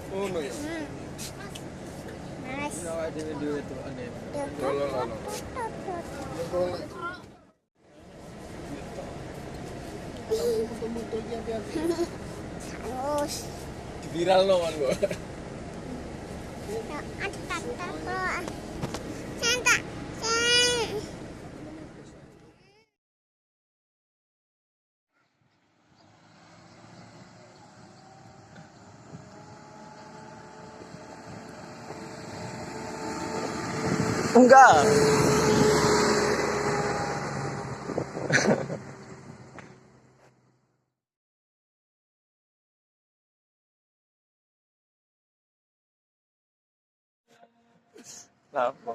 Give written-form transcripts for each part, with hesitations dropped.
Oh no ya. Mas. Nawa di video itu aneh. Terus. Viral no kan gua. Enggak. Kenapa?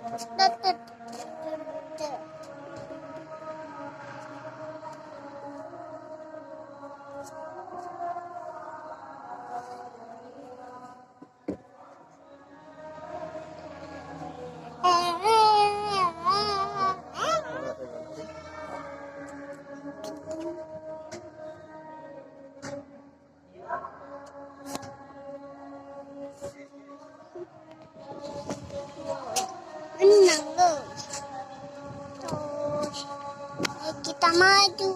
Menang loh. Terus kita maju.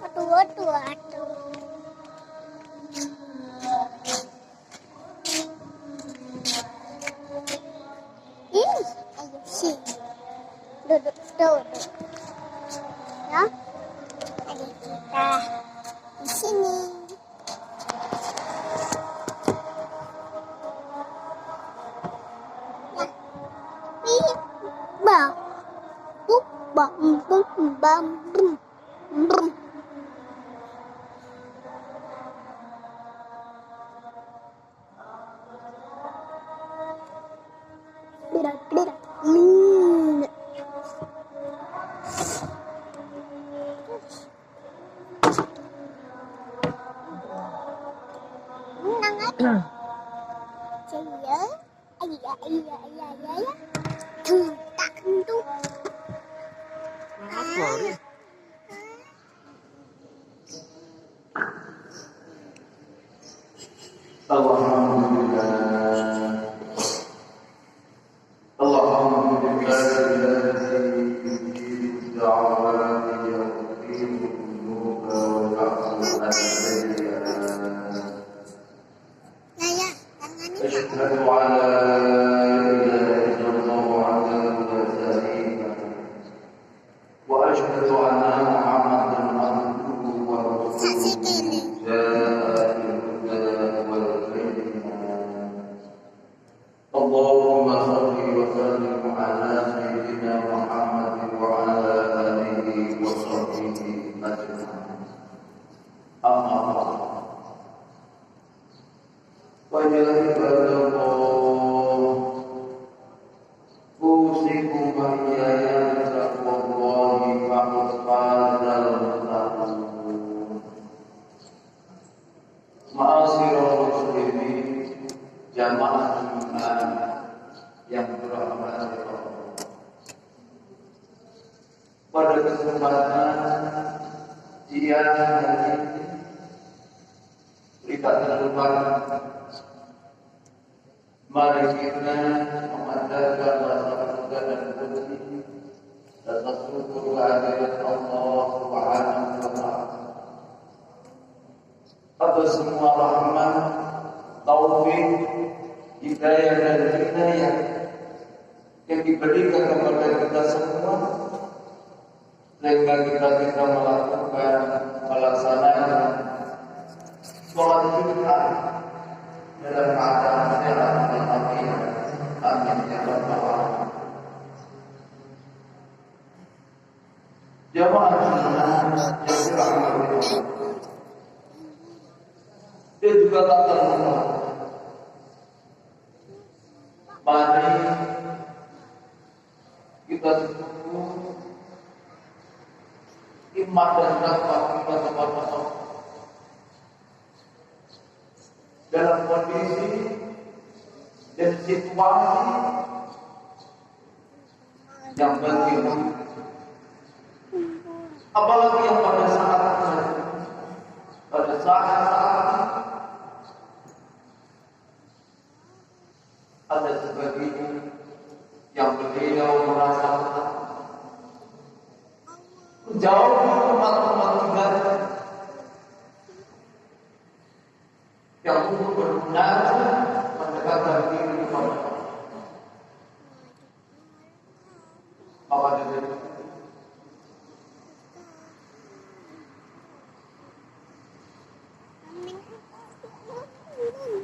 Aduh. Ayo sih. Duduk. Ya. Ayo kita di sini. Ya. Bam. Bam. Berat. Menang aja. Iya. Tentu. Alhamdulillah alladzi yujibu da'wati wa yuqimu al-nuka wa ya'fu as-sayyi'at. Asyhadu an la ilaha illallah wahdahu la syarika lahu wa asyhadu anna Muhammadan abduhu wa rasuluhu. اللهم صل وسلم على سيدنا محمد وعلى آله وصحبه أجمعين. أما بعد فيا عباد الله أوصيكم وإياي بتقوى الله فقد فاز المتقون. Ma'asyiral muslimin, jamaah iman yang dirahmati Allah. Pada kesempatan siang hari ini kita terlupa, mari kita memandangkan rasa bangga dan budi atas syukur kehadirat Allah Subhanahu wa Ta'ala atas semua rahmat, taufik, hidayah dan hidayah yang diberikan kepada kita semua, sehingga kita bisa melaksanakan sholat Jumat dalam keadaan sehat walafiat. Amin ya rabbal alamin. Jamaah yang dirahmati Allah, dia juga tak terlupa. Mari kita sungguh iman dan takwa kita kepada Allah, dalam kondisi dan situasi yang begitu, apalagi yang pada saat ada sebagian yang beliau merasa jauh di tempat-tempat ibadah yang untuk bermunajat mendekatkan diri kepada Allah. Apa dia?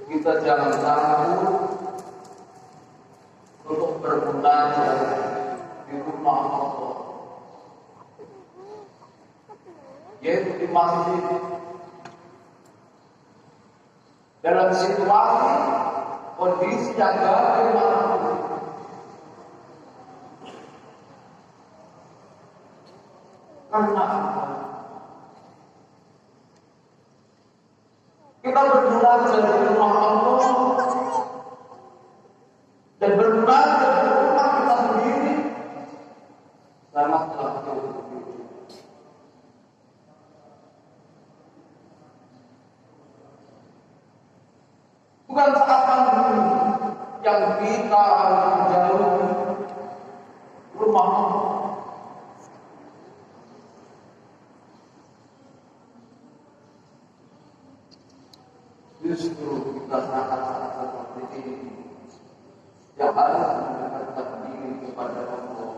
Kita jangan takut untuk bermunajat di rumah Allah, yaitu di masjid, dalam situasi kondisi yang bagaimanapun. Karena kita bermunajat di rumah Allah dan bermunajat di rumah kita sendiri, sama telah bukan saat pandemi yang kita harus menjauhi rumah Allah. Justru kita sangat-sangat seperti ini yang harus mendekatkan diri kepada Allah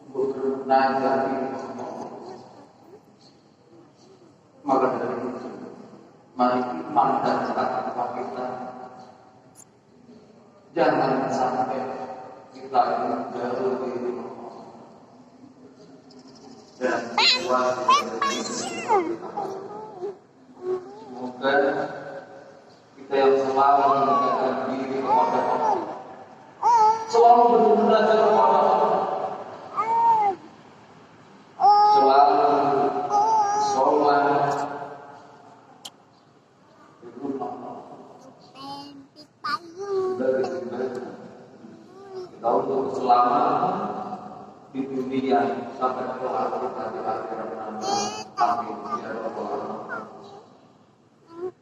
untuk bermunajat di Allah. Maka dari itu, mari iman dan takwa kita jangan sampai kita jauh dari Allah dan situasi semoga kita yang selalu mendekatkan diri kepada Allah, selalu bermunajat kepada Allah, selalu sholat di rumah Allah. Dari kita untuk keselamatan di dunia sampai kelak kita di akhirat nanti. Amin ya rabbal alamin.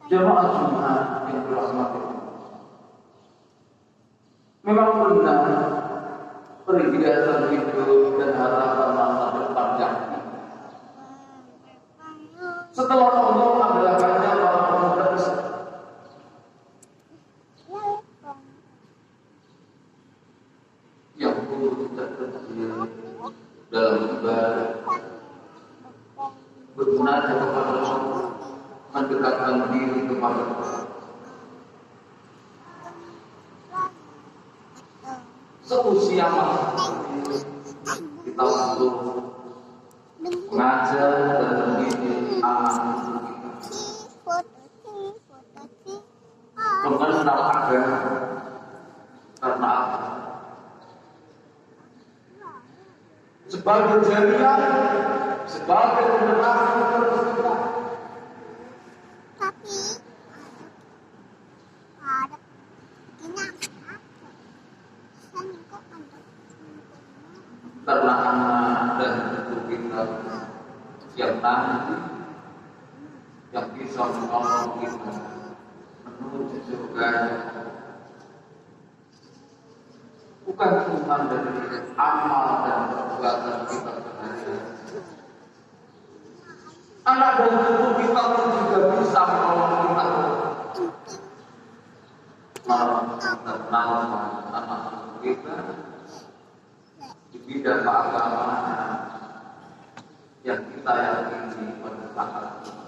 Jamaah Jumat yang dirahmati Allah, memang benar perhiasan hidup dan harapan masa depan yang setelah Allah mengadakannya para pemuda yang tulus dan kecil dalam ibadah, bermunajat kepada Allah, mendekatkan diri kepada Allah. Seusia kita untuk mengajar dan mendidik anak kita mengenal agama. Karena apa? Sebagai jaminan, sebagai generasi kita. Karena anak dan cucu kita yang nanti yang bisa menolong kita menuju surga, bukan cuma dari amal dan perbuatan kita sendiri. Anak dan cucu kita pun juga bisa menolong kita. Malah kita anak kita di bidang keagamaan yang kita yakini pada saat ini.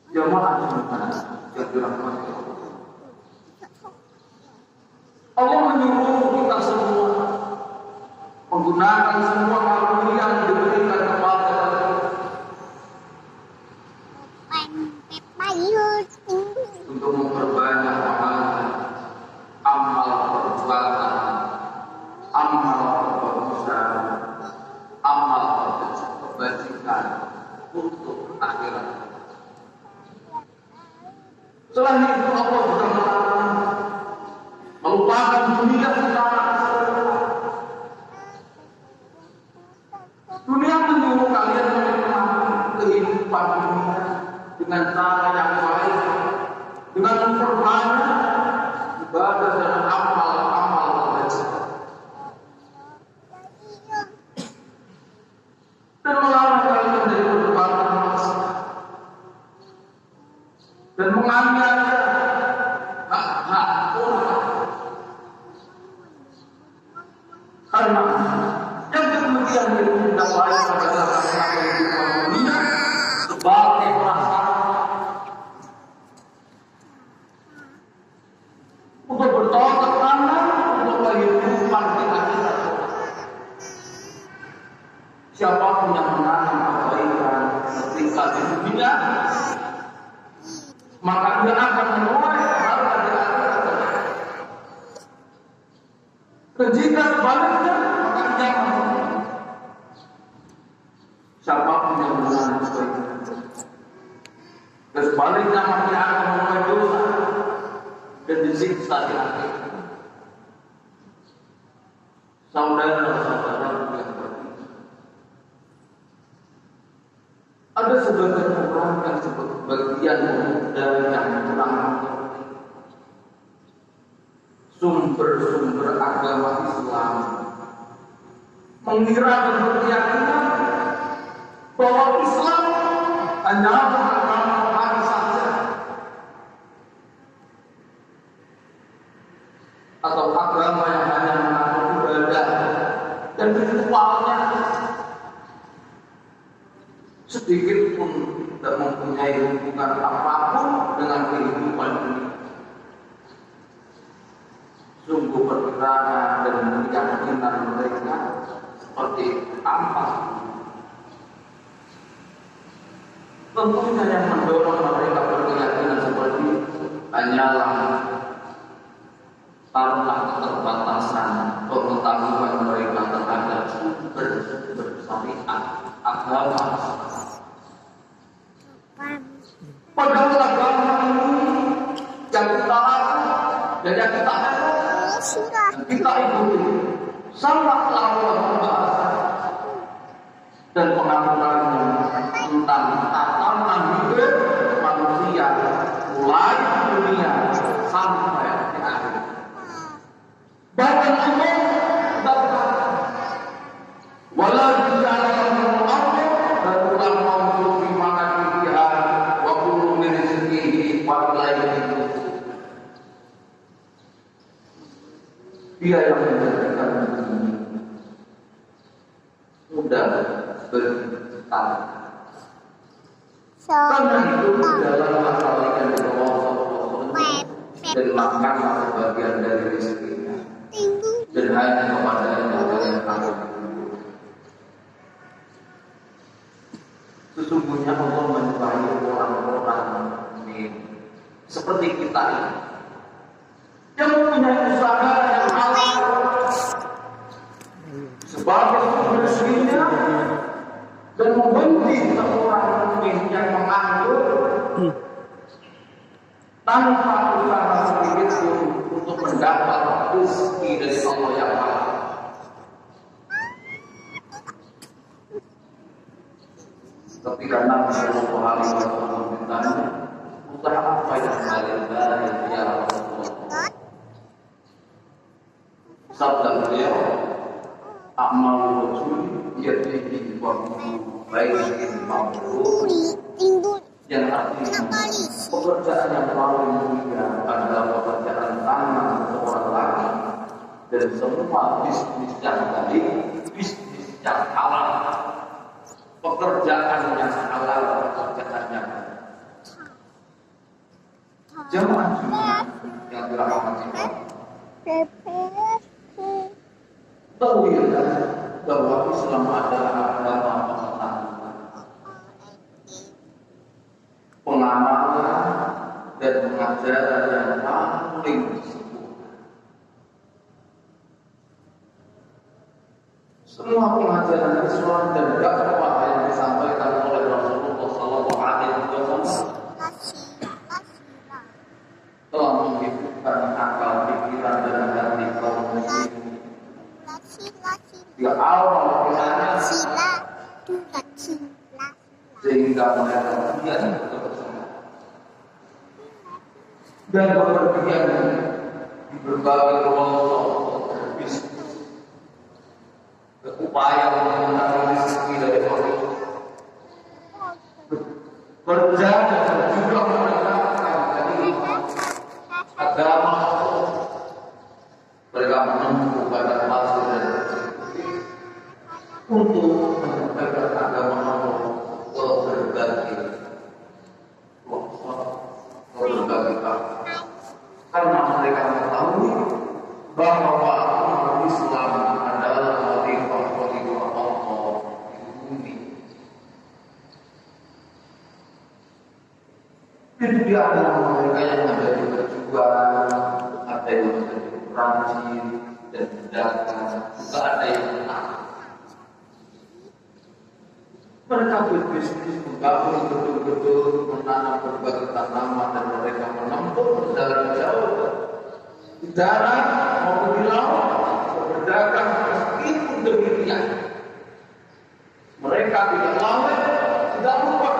Jamaah Jumat yang dirahmati Allah, Allah menyuruh kita semua menggunakan semua karunia yang diberikan kepada untuk memperbanyak amal perbuatan, amal kebagusan, amal kebajikan untuk akhirat. Selain itu Allah juga melarang melupakan dunia secara keseluruhan. Dunia menyuruh kalian menikmati kehidupan dunia dengan cara yang baik, dengan memperbanyak ibadah dan amal-amal kebaikan, dan melarang kalian dari perbuatan maksiat dan menganiaya hak-hak orang. Karena yang demikian itu tidak lain adalah karena kehidupan dunia sebagai prasyarat untuk bertolak tangan untuk kehidupan di akhirat. Siapapun yang menanam kebaikan ketika di dunia, maka dia akan menuai pahala di akhirat. Dan jika sebaliknya, maka dia akan menuai. Siapapun yang menanam kebaikan, dan sebaliknya maka dia akan menuai dosa dan disiksa di akhirat. Saudara-saudara yang berarti, ada sebagian orang yang sebagian dari yang kurang mengerti sumber-sumber agama Islam, mengira dan berkeyakinan bahwa Islam hanyalah agama rohani saja, atau agama yang hanya mengatur ibadah dan ritualnya, sedikit pun tidak mempunyai hubungan apapun dengan kehidupan ini. Sungguh perkiraan dan keyakinan mereka seperti ampas. Tentunya yang mendorong mereka berkeyakinan seperti itu hanyalah taruhlah keterbatasan pengetahuan mereka terhadap sumber syariat agama. Padahal agama ini yang kita lakukan dan yang kita kita ikuti sangatlah berbahasa dan pengakuannya tentang tatanan hidup manusia mulai dunia sampai di akhir. Bahkan Allah berkata, "Walau ja'alnahu al-ardha dan mawdu fi ma'atiha wa kullu min rizqihi wa ilayhi." Dia yang menjadikan bumi mudah bertahan. Karena itu dalam masalah yang dibawa dan makanlah sebagian dari rezekinya dan hanya kepada yang kalian. Sesungguhnya Allah menyukai orang-orang mukmin seperti kita ini yang mempunyai usaha yang halal sebagai sumber rezekinya dan membenci seorang mukmin yang menganggur tanpa usaha sedikit pun untuk mendapat rezeki dari Allah yang halal. Ketika Nabi Sallallahu Alaihi Wasallam bertanya, usaha apa yang paling baik ya Rasulullah? Sabda beliau, amal rajul yadihi wa baikin mabrur, yang artinya pekerjaan yang paling mulia adalah pekerjaan tangan seorang laki, dan semua bisnis yang baik, bisnis yang halal, pekerjaan yang halal, pekerjaan yang baik. Jemaah yang dirahmati Allah, tahuilah bahwa Islam adalah agama pengetahuan, pengamalan dan pengajaran yang paling sempurna. Semua pengajaran Islam dan dakwah yang disampaikan oleh Rasulullah Sallallahu Alaihi Wasallam mereka berpergian ke sana dan berpergian di berbagai kelompok bisnis berupaya mengenal rezeki dari Allah berjalan dan juga menegakkan kalimat agama Allah. Mereka menempuh pada masa dan untuk menegakkan agama Allah ke berbagai kelompok, ke berbagai kalangan. Karena mereka mengetahui bahwa Islam adalah khalifah Allah di bumi. Itu dia adalah mereka yang menjadi perjuangan, ada yang menjadi rajin dan berdagang, juga ada yang menang. Mereka berbisnis, membangun betul-betul, menanam berbagai tanaman dan mereka menempuh perjalanan jauh di darat maupun di laut, berdagang meskipun demikian. Mereka tidak lalai, tidak lupa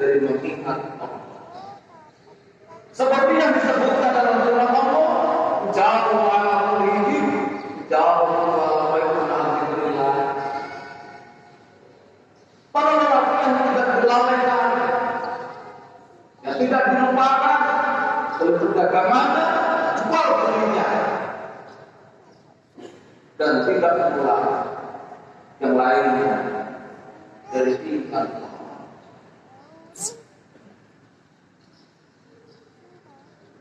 dari mengingat Allah. Seperti yang disebutkan dalam firman Allah, jauh ala ini, jauh ala baiknya. Para lelaki yang tidak dilalaikan, yang tidak dilupakan, dalam perdagangannya, jual belinya, dan tidak mengulang yang lainnya dari ingat.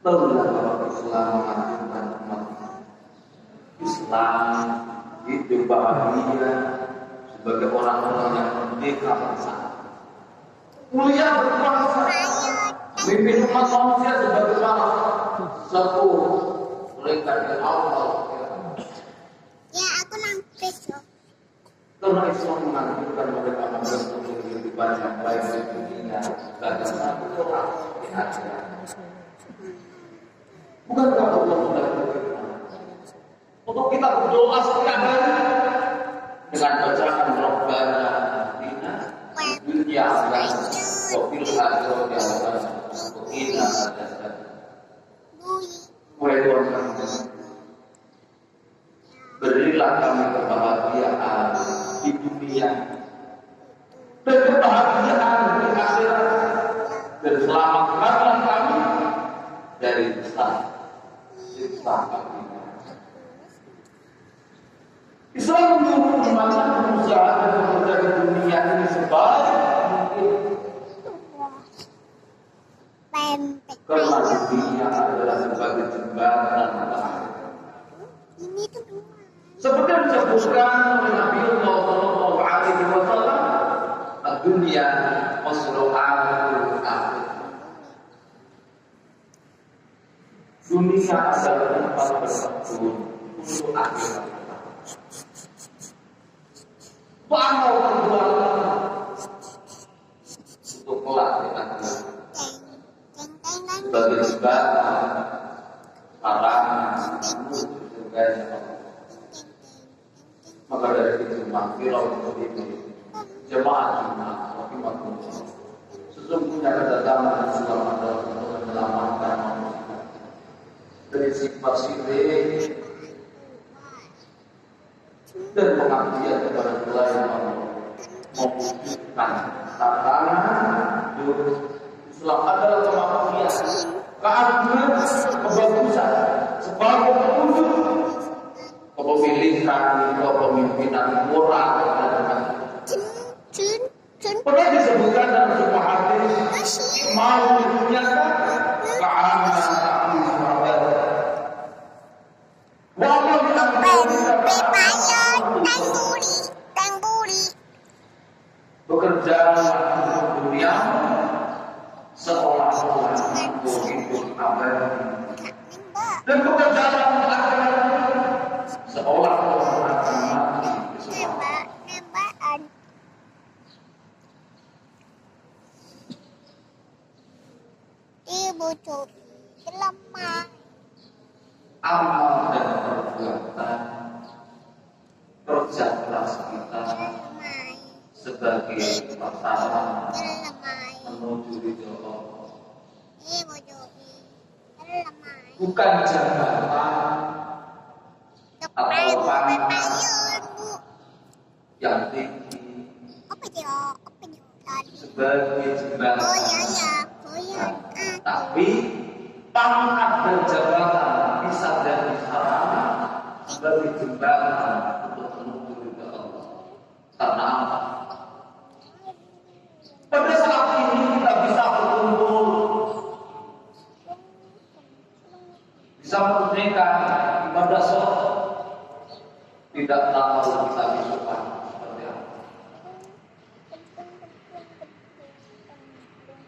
Tahulah bahwa Islam mengajukan umat Islam hidup bahagia sebagai orang-orang yang merdeka bangsa, mulia berbangsa, memimpin umat manusia sebagaimana sepuh mereka dari Allah. Ya, aku nangkis loh. Karena Islam mengajukan mereka membentuk kehidupan yang baik di dunia dan satu orang di akhirat. Bukankah Allah sudah berfirman untuk kita berdoa setiap hari dengan bacaan Rabbana atina fid dunya hasanah wa fil akhirati hasanah wa qina adzabannar. Wahai Tuhan kami, berilah kami kebahagiaan di dunia dan kebahagiaan di akhirat, dan selamatkanlah kami dari siksa kami. Islam menyuruh umatnya berusaha dan bekerja di dunia ini sebaik mungkin. Karena dunia adalah sebagai jembatan ke akhirat. Ini tuh dua. Seperti yang disebutkan oleh Nabi Sallallahu Alaihi Wasallam, dunia masru'atul akhir. Dunia adalah tempat bertempur untuk akhirat. Bangau perjuangan untuk kelak di akhirat. Sebagai jembatan, larangan, surganya. Maka dari itu makfirah ini jemaah Jumat rahimakumullah. Sesungguhnya kedatangan Islam adalah untuk menyelamatkan manusia dari sifat syirik dan pengabdian kepada selain Allah, mewujudkan tatanan hidup Islam adalah kemanusiaan, keadilan, kebagusan sebagai petunjuk kepemilikan, kepemimpinan moral dan pernah disebutkan dalam sebuah hadis, mau dinyatakan keamanan bekerja untuk dunia seolah-olah untuk hidup abadi dan pekerjaan akhirat seolah-olah akan mati bersama. Ibu cuci lemah. Amal dan perbuatan kerja keras kita sebagai pertama Lamai. menuju ridho Allah. Bojoki. Lamai. Bukan jabatan atau pangkat Payun, Bu. yang tinggi Apa dia? Apa dia? Tadi. sebagai jembatan, Oh ya ya. Koyan. tapi pangkat dan jabatan bisa jadi sarana sebagai jembatan untuk menuju ridho Allah. Karena apa? Pada saat ini kita bisa berkumpul, bisa menunaikan ibadah sholat, tidak tahu kita besok seperti apa.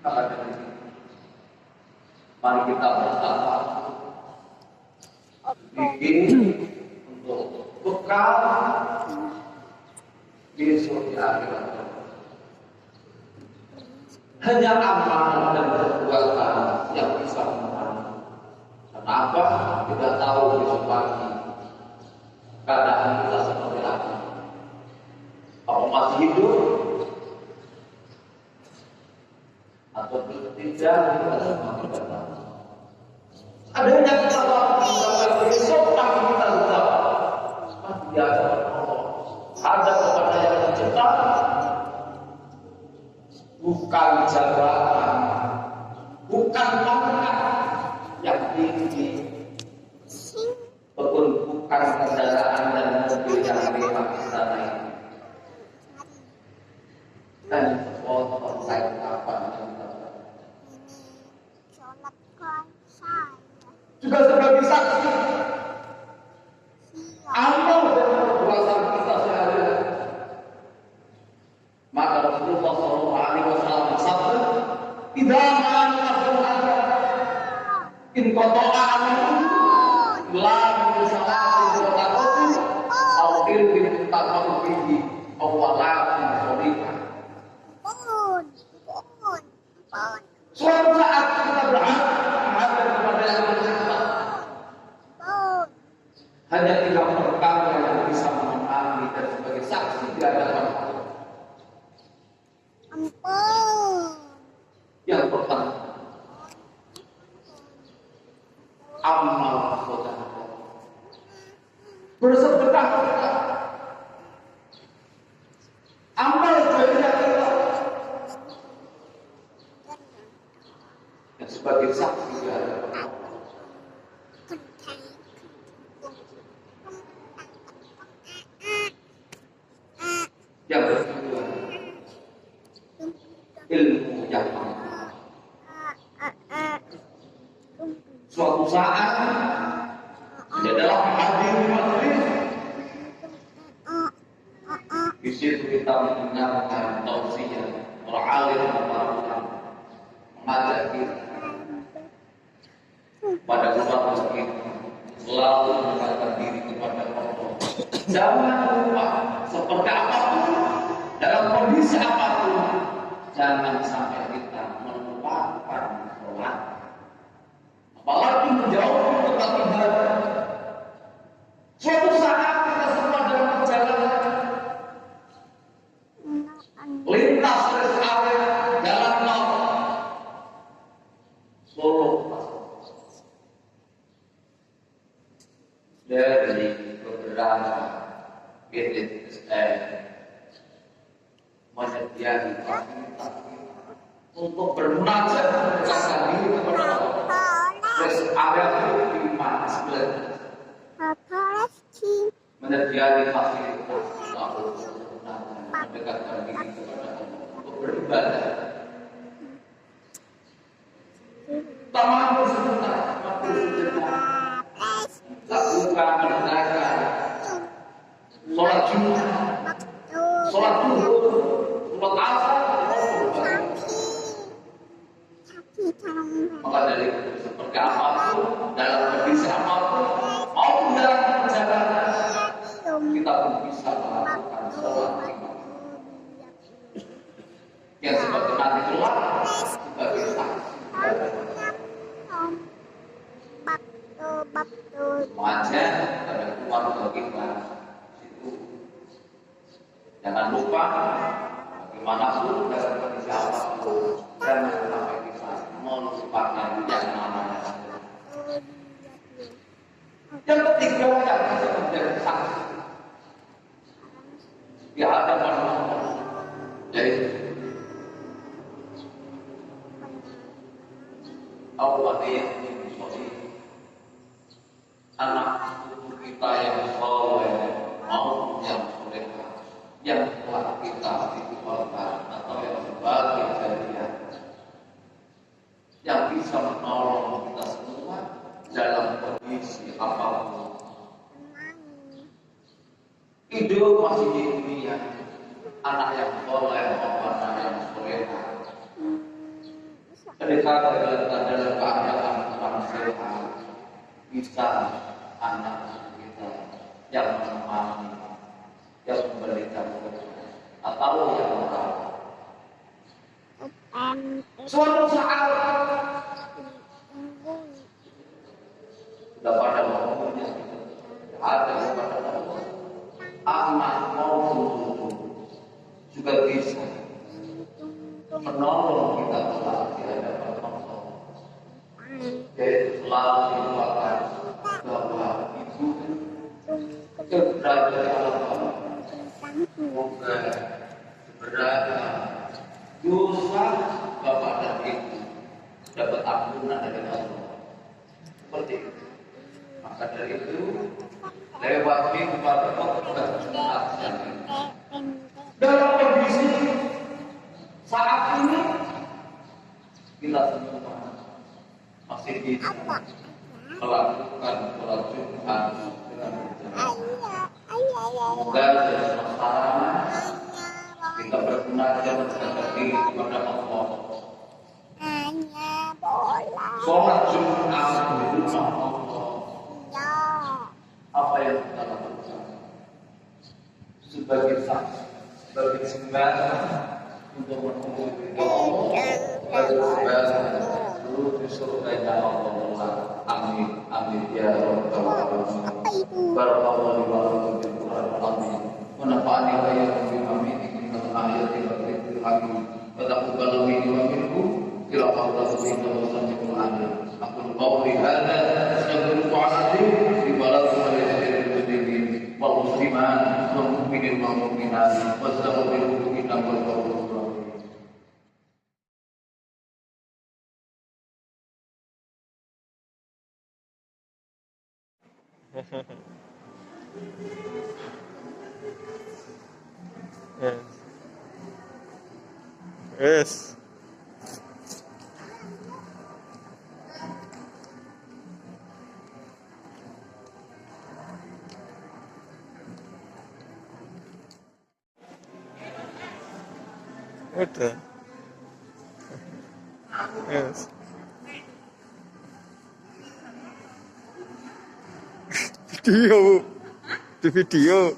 Maka dari itu, mari kita bersama bikin untuk bekal besok di akhirat. Hanya amal dan perbuatan yang bisa menolong. Kenapa? Kita tahu besok pagi keadaan kita seperti apa. Apa masih hidup? Atau tidak? Kita semua tidak tahu. Ada yang kita tahu besok pagi kita tahu. Pasti ada Allah. Ada kepada yang mencipta. Bukan jabatan, bukan pangkat yang tinggi, bukan kendaraan dan mobil yang mewah di sana ini. Dan foto saya kapan yang Sholatkan saya. juga sebagai saksi amal dan perbuatan kita sehari-hari. Maka Rasulullah SAW bersabda, "Idza ma'al ada in qata'a anhu la yusalatu wa taqatu aw ilmin taqatu bihi aw walakin sholika." Suatu saat kita berhadap kepada yang berhak, hanya 3 perkara yang bisa mengambil dan sebagai saksi di hadapan Allah. Yang pertama, amal sedekah. Bersedekah. Amal jariah kita. Yang sebagai saksi di hadapan Allah. Yang kedua, ilmu yang manfaat. Suatu saat di dalam hadir majelis, di situ kita mendengarkan tausiah para alim para ulama mengajak kita pada kesempatan kita selalu mendekatkan diri kepada Allah. Jangan lupa seperti apapun dalam kondisi apapun, jangan sampai kita melupakan sholat, apalagi menjauh tempat ibadah. Suatu saat kita semua dalam perjalanan lintas rest area jalan tol Solo dari beberapa titik menyediakan fasilitas untuk bermunajat mendekatkan diri kepada Allah. Rest area itu di mana sebenarnya menyediakan fasilitas untuk mendekatkan diri kepada Allah untuk beribadah. Taman bersebentar, waktu sejenak, lakukan mendengarkan sholat Jumat, sholat zuhur, sholat asar, maka dari itu seperti apapun dalam kondisi apapun maupun dalam perjalanan kita pun bisa melakukan sholat lima yang seperti nanti kelak sebagai saksi wajah pada keluarga kita itu. Jangan lupa Allah yang anak cucu kita yang soleh maupun yang solehah yang telah kita titipkan atau yang sebagai jariah yang bisa menolong kita semua dalam kondisi apapun. Hidup masih di dunia, anak yang soleh maupun anak yang solehah. Ketika dalam keadaan kurang sehat, bisa anak kita yang menemani, yang memberikan atau yang merawat. Suatu saat sudah pada waktunya ada pada waktunya anak maupun cucu juga bisa menolong kita kelak di hadapan Allah. Yaitu selalu didoakan bahwa ibu berada di Allah. Semoga berada dosa bapak dan ibu dapat ampunan dari Allah. Seperti itu. Maka dari itu lewat mimbar dan sunatnya dalam kondisi saat ini kita semua masih bisa melakukan sholat Jumat dengan berjamaah. Semoga dari suasana kita bermunajat menghadap diri kepada Allah. Sholat Jumat di rumah Allah. Apa yang kita lakukan sebagai saksi, sebagai sembahyang untuk menunggu Allah dan sembahyang seluruh di surga Allah. Amin, amin ya rabbal alamin. Barakallahu wa lakum bil Qur'an amin. Wa nafa'ani wa iyyakum bima fihi min al-ayati wa dhikril hakim. Wa taqabbal minni wa minkum ila hadratil samiul alim. Aku qawli hadza astaghfirullahaladzim fi baladil muslimin wal muslimat wal mu'minin wal mu'minat wastaghfiruhu innahu ghafurur rahim. Yes. Udah. Yes. Video. Di video.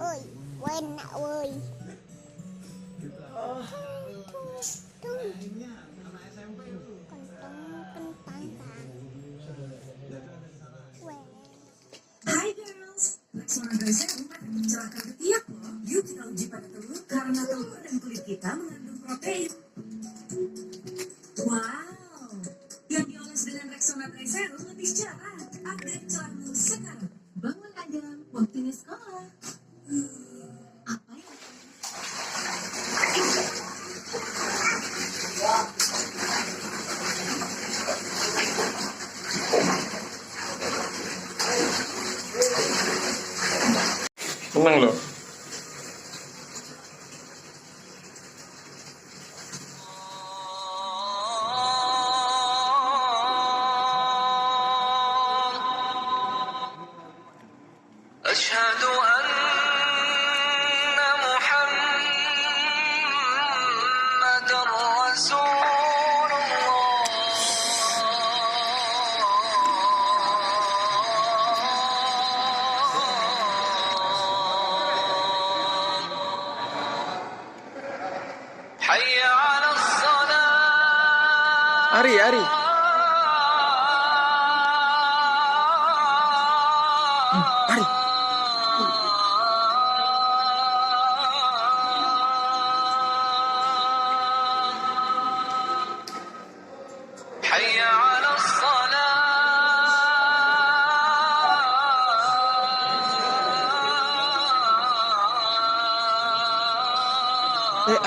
Ôi, quên nạo ơi. Hai girls, Rexona Dry Serum akan mencerahkan ketiak loh. Yuk kita uji pada telur, karena telur dan kulit kita mengandung protein. Wow, yang dioles dengan Rexona Dry Serum lebih cerah. Update cerahmu sekarang. Bangun Adam, waktunya sekolah. Apa ya? Senang loh. Ari, Ari. Ari. حي على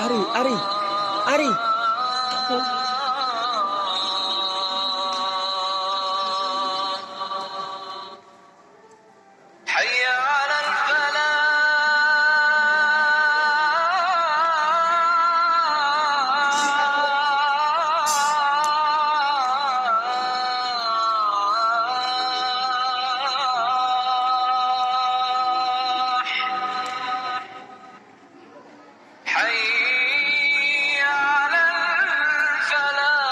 Ari, Ari. Ari. حي على الفلاح حي على الفلاح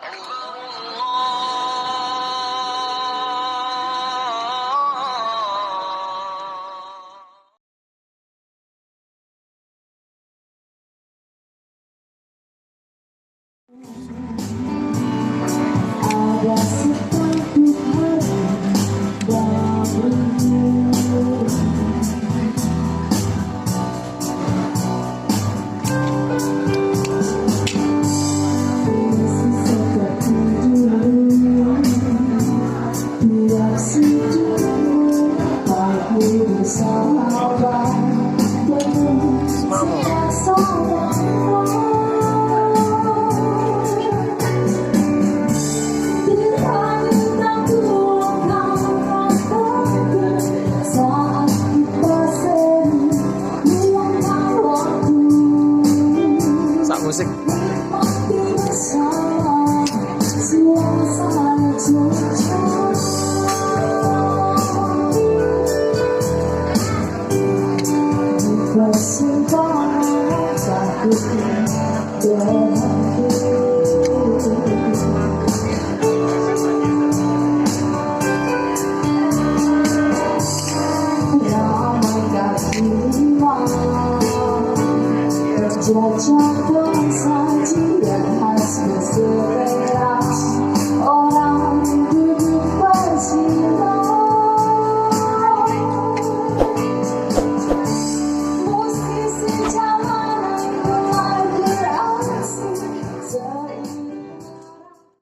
أكبر الله Ada sepatu hari baru. Seperti dulu, tiap sejuk pagi bersahabat dengan saudara. Sak musik. Jajah saji dan khas beserta